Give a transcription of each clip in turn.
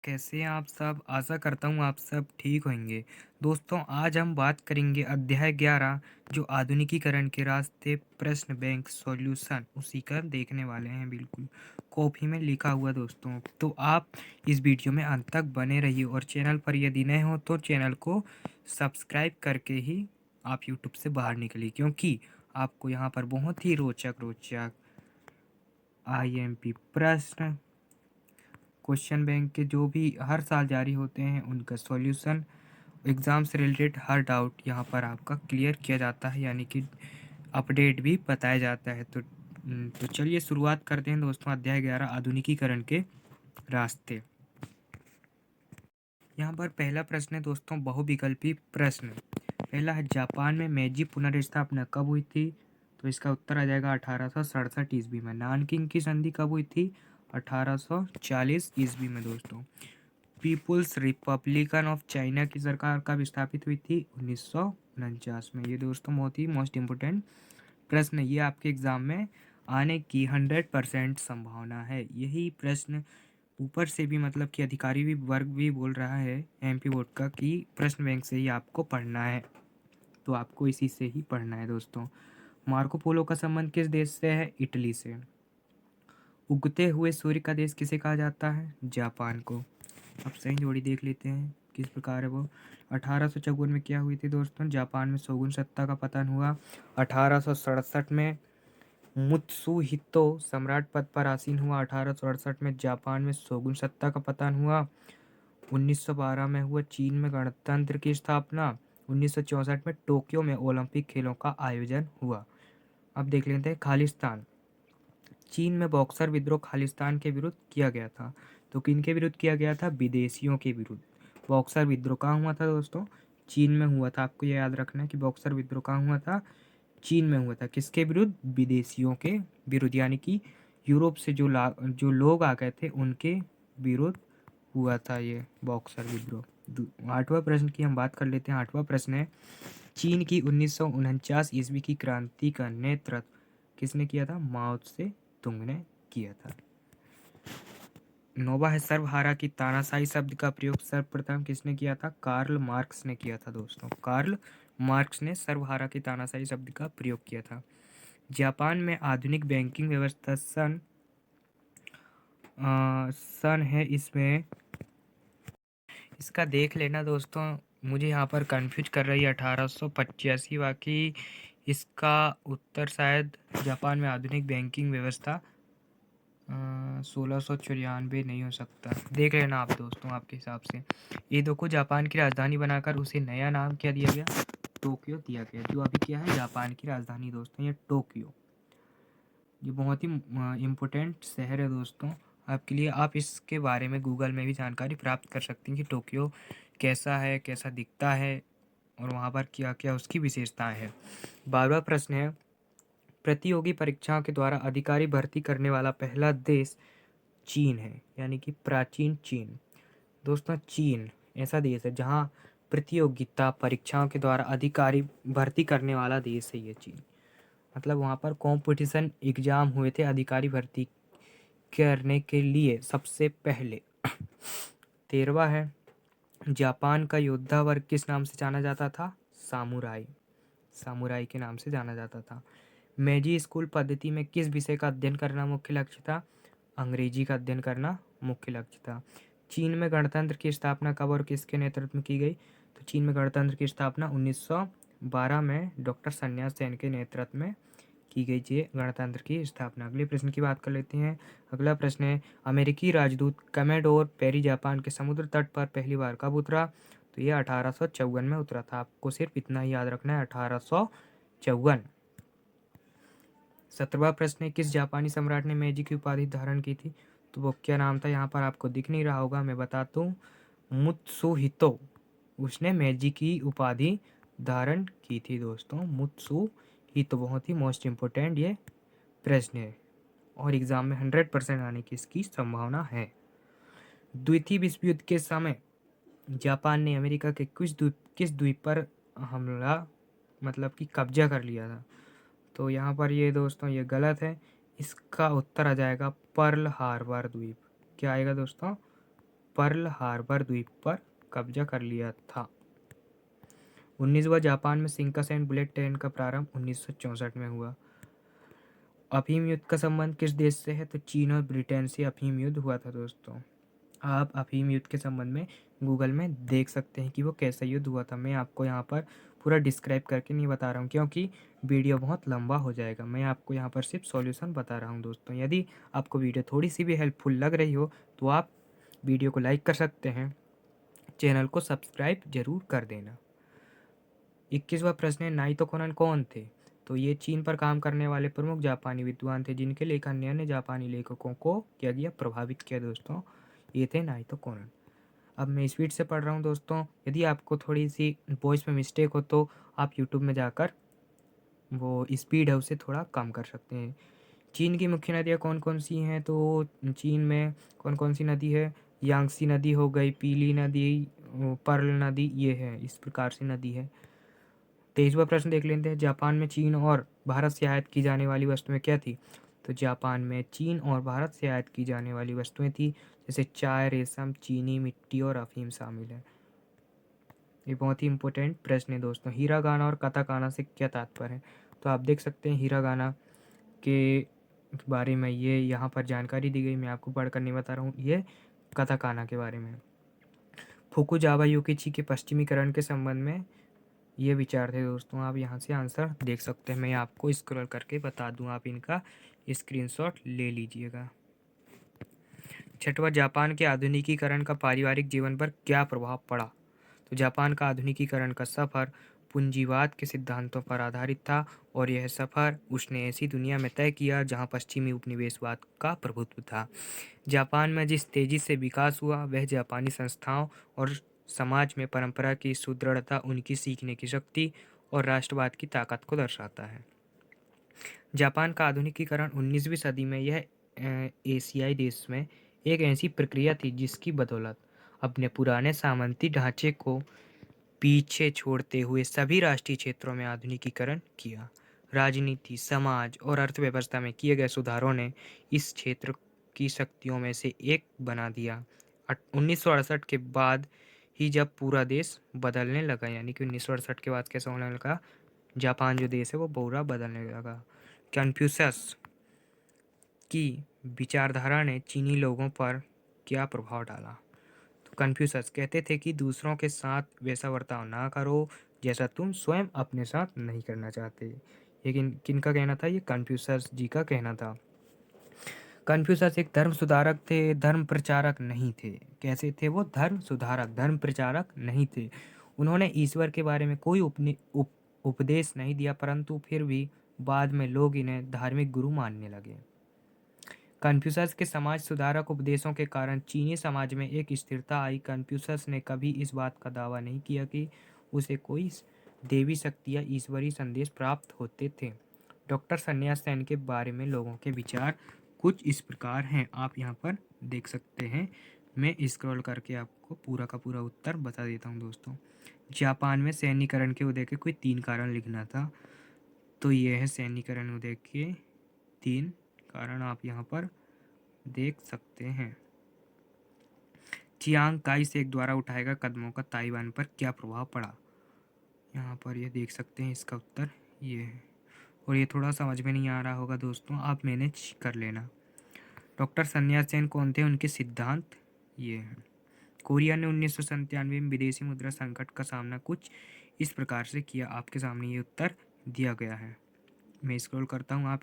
कैसे हैं आप सब? आशा करता हूँ आप सब ठीक होंगे। दोस्तों, आज हम बात करेंगे अध्याय 11 जो आधुनिकीकरण के रास्ते प्रश्न बैंक सॉल्यूशन उसी का देखने वाले हैं। बिल्कुल कॉपी में लिखा हुआ दोस्तों। तो आप इस वीडियो में अंत तक बने रहिए और चैनल पर यदि नए हो तो चैनल को सब्सक्राइब करके ही आप यूट्यूब से बाहर निकलिए, क्योंकि आपको यहाँ पर बहुत ही रोचक रोचक IMP प्रश्न, क्वेश्चन बैंक के जो भी हर साल जारी होते हैं उनका सॉल्यूशन, एग्ज़ाम से रिलेटेड हर डाउट यहाँ पर आपका क्लियर किया जाता है, यानी कि अपडेट भी बताया जाता है। तो चलिए शुरुआत करते हैं दोस्तों। अध्याय 11 आधुनिकीकरण के रास्ते। यहाँ पर पहला प्रश्न है दोस्तों, बहुविकल्पी प्रश्न। पहला है, जापान में मेजी पुनर्स्थापना कब हुई थी? तो इसका उत्तर आ जाएगा 1867 ईस्वी में। नानकिंग की संधि कब हुई थी? 1840 ईस्वी में दोस्तों। पीपुल्स रिपब्लिकन ऑफ चाइना की सरकार कब स्थापित हुई थी? 1949 में। ये दोस्तों बहुत ही मोस्ट इम्पोर्टेंट प्रश्न है, ये आपके एग्जाम में आने की 100% संभावना है। यही प्रश्न ऊपर से भी, मतलब कि अधिकारी भी वर्ग भी बोल रहा है MP बोर्ड का कि प्रश्न बैंक से ही आपको पढ़ना है, तो आपको इसी से ही पढ़ना है दोस्तों। मार्को पोलो का संबंध किस देश से है? इटली से। उगते हुए सूर्य का देश किसे कहा जाता है? जापान को। अब सही जोड़ी देख लेते हैं किस प्रकार है वो। 1854 में क्या हुई थी दोस्तों? जापान में शोगुन सत्ता का पतन हुआ। 1867 में मुत्सुहितो सम्राट पद पर आसीन हुआ। 1868 में जापान में शोगुन सत्ता का पतन हुआ। 1912 में हुआ चीन में गणतंत्र की स्थापना। 1964 में टोक्यो में ओलंपिक खेलों का आयोजन हुआ। अब देख लेते हैं खालिस्तान। चीन में बॉक्सर विद्रोह खालिस्तान के विरुद्ध किया गया था। तो किन के विरुद्ध किया गया था? विदेशियों के विरुद्ध। बॉक्सर विद्रोह कहाँ हुआ था दोस्तों? चीन में हुआ था। आपको ये याद रखना है कि बॉक्सर विद्रोह कहाँ हुआ था? चीन में हुआ था। किसके विरुद्ध? विदेशियों के विरुद्ध, यानी कि यूरोप से जो लोग आ गए थे उनके विरुद्ध हुआ था ये बॉक्सर विद्रोह। आठवां प्रश्न की हम बात कर लेते हैं। आठवां प्रश्न है, चीन की 1949 ईस्वी की क्रांति का नेतृत्व किसने किया था? माओ से तुंग ने किया था। नौवां है, सर्वहारा की तानाशाही शब्द का प्रयोग सर्वप्रथम किसने किया था? कार्ल मार्क्स ने किया था दोस्तों। कार्ल मार्क्स ने सर्वहारा की तानाशाही शब्द का प्रयोग किया था। जापान में आधुनिक बैंकिंग व्यवस्था सन है इसमें, इसका देख लेना दोस्तों। मुझे यहाँ पर कंफ्यूज कर रही है 1885, बाकी इसका उत्तर शायद जापान में आधुनिक बैंकिंग व्यवस्था 1694 नहीं हो सकता। देख लेना आप दोस्तों आपके हिसाब से। ये दो को जापान की राजधानी बनाकर उसे नया नाम क्या दिया गया? टोक्यो दिया गया। जो अभी क्या है जापान की राजधानी दोस्तों, ये टोक्यो। ये बहुत ही इम्पोर्टेंट शहर है दोस्तों आपके लिए। आप इसके बारे में गूगल में भी जानकारी प्राप्त कर सकते हैं कि टोक्यो कैसा है, कैसा दिखता है और वहाँ पर क्या क्या उसकी विशेषताएं हैं। 12वां प्रश्न है, प्रतियोगी परीक्षाओं के द्वारा अधिकारी भर्ती करने वाला पहला देश चीन है, यानी कि प्राचीन चीन। दोस्तों, चीन ऐसा देश है जहाँ प्रतियोगिता परीक्षाओं के द्वारा अधिकारी भर्ती करने वाला देश है ये चीन। मतलब वहाँ पर कंपटीशन एग्जाम हुए थे अधिकारी भर्ती करने के लिए सबसे पहले। 13वां है, जापान का योद्धा वर्ग किस नाम से जाना जाता था? सामुराई। सामुराई के नाम से जाना जाता था। मेजी स्कूल पद्धति में किस विषय का अध्ययन करना मुख्य लक्ष्य था? अंग्रेजी का अध्ययन करना मुख्य लक्ष्य था। चीन में गणतंत्र की स्थापना कब और किसके नेतृत्व में की गई? तो चीन में गणतंत्र की स्थापना 1912 में डॉक्टर सन्यास सेन के नेतृत्व में की गई थी गणतंत्र की स्थापना। अगले प्रश्न की बात कर लेते हैं। अगला प्रश्न है, अमेरिकी राजदूत कमेडोर पेरी जापान के समुद्र तट पर पहली बार कब उतरा? तो ये 1854 में उतरा था। आपको सिर्फ इतना ही याद रखना है, 1854। 17वां प्रश्न है, किस जापानी सम्राट ने मेजी की उपाधि धारण की थी? तो वो क्या नाम था? यहाँ पर आपको दिख नहीं रहा होगा, मैं बताता हूँ, मुत्सुहितो। उसने मेजी की उपाधि धारण की थी दोस्तों, मुत्सुहितो। बहुत ही मोस्ट इम्पोर्टेंट ये प्रश्न है और एग्जाम में 100% आने की इसकी संभावना है। द्वितीय विश्व युद्ध के समय जापान ने अमेरिका के किस द्वीप पर हमला, मतलब कि कब्जा कर लिया था? तो यहाँ पर ये दोस्तों ये गलत है। इसका उत्तर आ जाएगा पर्ल हार्बर द्वीप। क्या आएगा दोस्तों? पर्ल हार्बर द्वीप पर कब्जा कर लिया था। 19वां जापान में शिंकानसेन बुलेट ट्रेन का प्रारंभ 1964 में हुआ। अफीम युद्ध का संबंध किस देश से है? तो चीन और ब्रिटेन से अफीम युद्ध हुआ था दोस्तों। आप अफीम युद्ध के संबंध में गूगल में देख सकते हैं कि वो कैसा युद्ध हुआ था। मैं आपको यहाँ पर पूरा डिस्क्राइब करके नहीं बता रहा हूँ क्योंकि वीडियो बहुत लंबा हो जाएगा। मैं आपको यहाँ पर सिर्फ सॉल्यूशन बता रहा हूँ दोस्तों। यदि आपको वीडियो थोड़ी सी भी हेल्पफुल लग रही हो तो आप वीडियो को लाइक कर सकते हैं, चैनल को सब्सक्राइब जरूर कर देना। 21वां प्रश्न है, नाइतो कोनन कौन थे? तो ये चीन पर काम करने वाले प्रमुख जापानी विद्वान थे जिनके लेखन ने अन्य जापानी लेखकों को क्या किया? प्रभावित किया दोस्तों। ये थे नाइतो कोनन। अब मैं स्पीड से पढ़ रहा हूँ दोस्तों। यदि आपको थोड़ी सी वॉइस में मिस्टेक हो तो आप यूट्यूब में जाकर वो स्पीड है उसे थोड़ा कम कर सकते हैं। चीन की मुख्य नदियाँ कौन कौन सी हैं? तो चीन में कौन कौन सी नदी है? यांगसी नदी हो गई, पीली नदी, पर्ल नदी, ये है, इस प्रकार से नदी है। 23वां प्रश्न देख लेते हैं, जापान में चीन और भारत से आयात की जाने वाली वस्तुएं क्या थी? तो जापान में चीन और भारत से आयात की जाने वाली वस्तुएं थी जैसे चाय, रेशम, चीनी, मिट्टी और अफीम शामिल है। ये बहुत ही इंपॉर्टेंट प्रश्न है दोस्तों। हीरागाना और काताकाना से क्या तात्पर्य है? तो आप देख सकते हैं हीरागाना के बारे में ये यहाँ पर जानकारी दी गई, मैं आपको पढ़कर नहीं बता रहा हूँ। ये काताकाना के बारे में। फुकुजावा युकिची के पश्चिमीकरण के संबंध में ये विचार थे दोस्तों। आप यहाँ से आंसर देख सकते हैं, मैं आपको स्क्रॉल करके बता दूँ, आप इनका स्क्रीनशॉट ले लीजिएगा। 6वां, जापान के आधुनिकीकरण का पारिवारिक जीवन पर क्या प्रभाव पड़ा? तो जापान का आधुनिकीकरण का सफ़र पूंजीवाद के सिद्धांतों पर आधारित था और यह सफ़र उसने ऐसी दुनिया में तय किया जहां पश्चिमी उपनिवेशवाद का प्रभुत्व था। जापान में जिस तेज़ी से विकास हुआ वह जापानी संस्थाओं और समाज में परंपरा की सुदृढ़ता, उनकी सीखने की शक्ति और राष्ट्रवाद की ताकत को दर्शाता है। जापान का आधुनिकीकरण 19वीं सदी में यह एशियाई देश में एक ऐसी प्रक्रिया थी जिसकी बदौलत अपने पुराने सामंती ढांचे को पीछे छोड़ते हुए सभी राष्ट्रीय क्षेत्रों में आधुनिकीकरण किया। राजनीति, समाज और अर्थव्यवस्था में किए गए सुधारों ने इस क्षेत्र की शक्तियों में से एक बना दिया। 1968 के बाद ही जब पूरा देश बदलने लगा, यानी कि 1968 के बाद कैसा होने लगा? जापान जो देश है वो पूरा बदलने लगा। कन्फ्यूशस की विचारधारा ने चीनी लोगों पर क्या प्रभाव डाला? तो कन्फ्यूशस कहते थे कि दूसरों के साथ वैसा बर्ताव ना करो जैसा तुम स्वयं अपने साथ नहीं करना चाहते। लेकिन किनका कहना था? ये कन्फ्यूशस जी का कहना था। कन्फ्यूशस एक धर्म सुधारक थे, धर्म प्रचारक नहीं थे। कैसे थे वो? धर्म सुधारक, धर्म प्रचारक नहीं थे। उन्होंने ईश्वर के बारे में कोई उपदेश नहीं दिया, परंतु फिर भी बाद में लोग इन्हें धार्मिक गुरु मानने लगे। कन्फ्यूशस के समाज सुधारक उपदेशों के कारण चीनी समाज में एक स्थिरता आई। कन्फ्यूशस ने कभी इस बात का दावा नहीं किया कि उसे कोई देवी शक्ति या ईश्वरीय संदेश प्राप्त होते थे। डॉक्टर सन्यास सेन के बारे में लोगों के विचार कुछ इस प्रकार हैं, आप यहाँ पर देख सकते हैं। मैं स्क्रॉल करके आपको पूरा का पूरा उत्तर बता देता हूँ दोस्तों। जापान में सैन्यीकरण के उदय के कोई 3 कारण लिखना था, तो ये है सैन्यीकरण उदय के 3 कारण, आप यहाँ पर देख सकते हैं। चियांग काई शेक द्वारा उठाए गए कदमों का ताइवान पर क्या प्रभाव पड़ा? यहाँ पर ये देख सकते हैं, इसका उत्तर ये है। और ये थोड़ा समझ में नहीं आ रहा होगा दोस्तों, आप मैनेज कर लेना। डॉक्टर सन्यास सेन कौन थे? उनके सिद्धांत ये हैं। कोरिया ने 1997 में विदेशी मुद्रा संकट का सामना कुछ इस प्रकार से किया। आपके सामने ये उत्तर दिया गया है। मैं स्क्रॉल करता हूँ, आप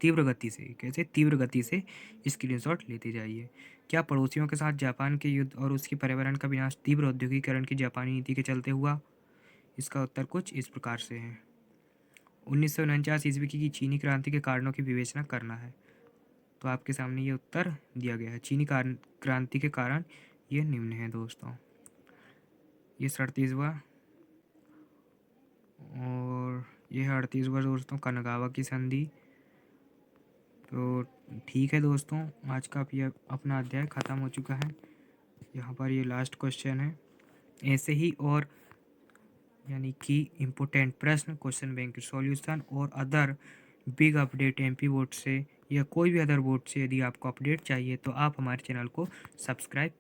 तीव्र गति से, कैसे तीव्र गति से स्क्रीनशॉट लेते जाइए। क्या पड़ोसियों के साथ जापान के युद्ध और उसकी पर्यावरण का विनाश तीव्र औद्योगिकरण की जापानी नीति के चलते हुआ? इसका उत्तर कुछ इस प्रकार से है। 1949 ईस्वी की चीनी क्रांति के कारणों की विवेचना करना है, तो आपके सामने ये उत्तर दिया गया है। चीनी क्रांति के कारण ये निम्न है दोस्तों। ये 37वां और ये है 38वां दोस्तों, कनगावा की संधि। तो ठीक है दोस्तों, आज का ये अपना अध्याय ख़त्म हो चुका है। यहाँ पर ये लास्ट क्वेश्चन है। ऐसे ही और यानी कि इम्पोर्टेंट प्रश्न, क्वेश्चन बैंक सॉल्यूशन और other big update MP board से या कोई भी अदर बोर्ड से यदि आपको अपडेट चाहिए तो आप हमारे चैनल को सब्सक्राइब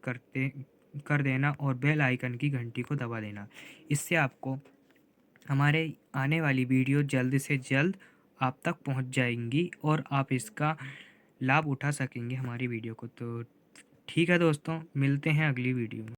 कर देना और बेल आइकन की घंटी को दबा देना। इससे आपको हमारे आने वाली वीडियो जल्द से जल्द आप तक पहुंच जाएंगी और आप इसका लाभ उठा सकेंगे हमारी वीडियो को। तो ठीक है दोस्तों, मिलते हैं अगली वीडियो में।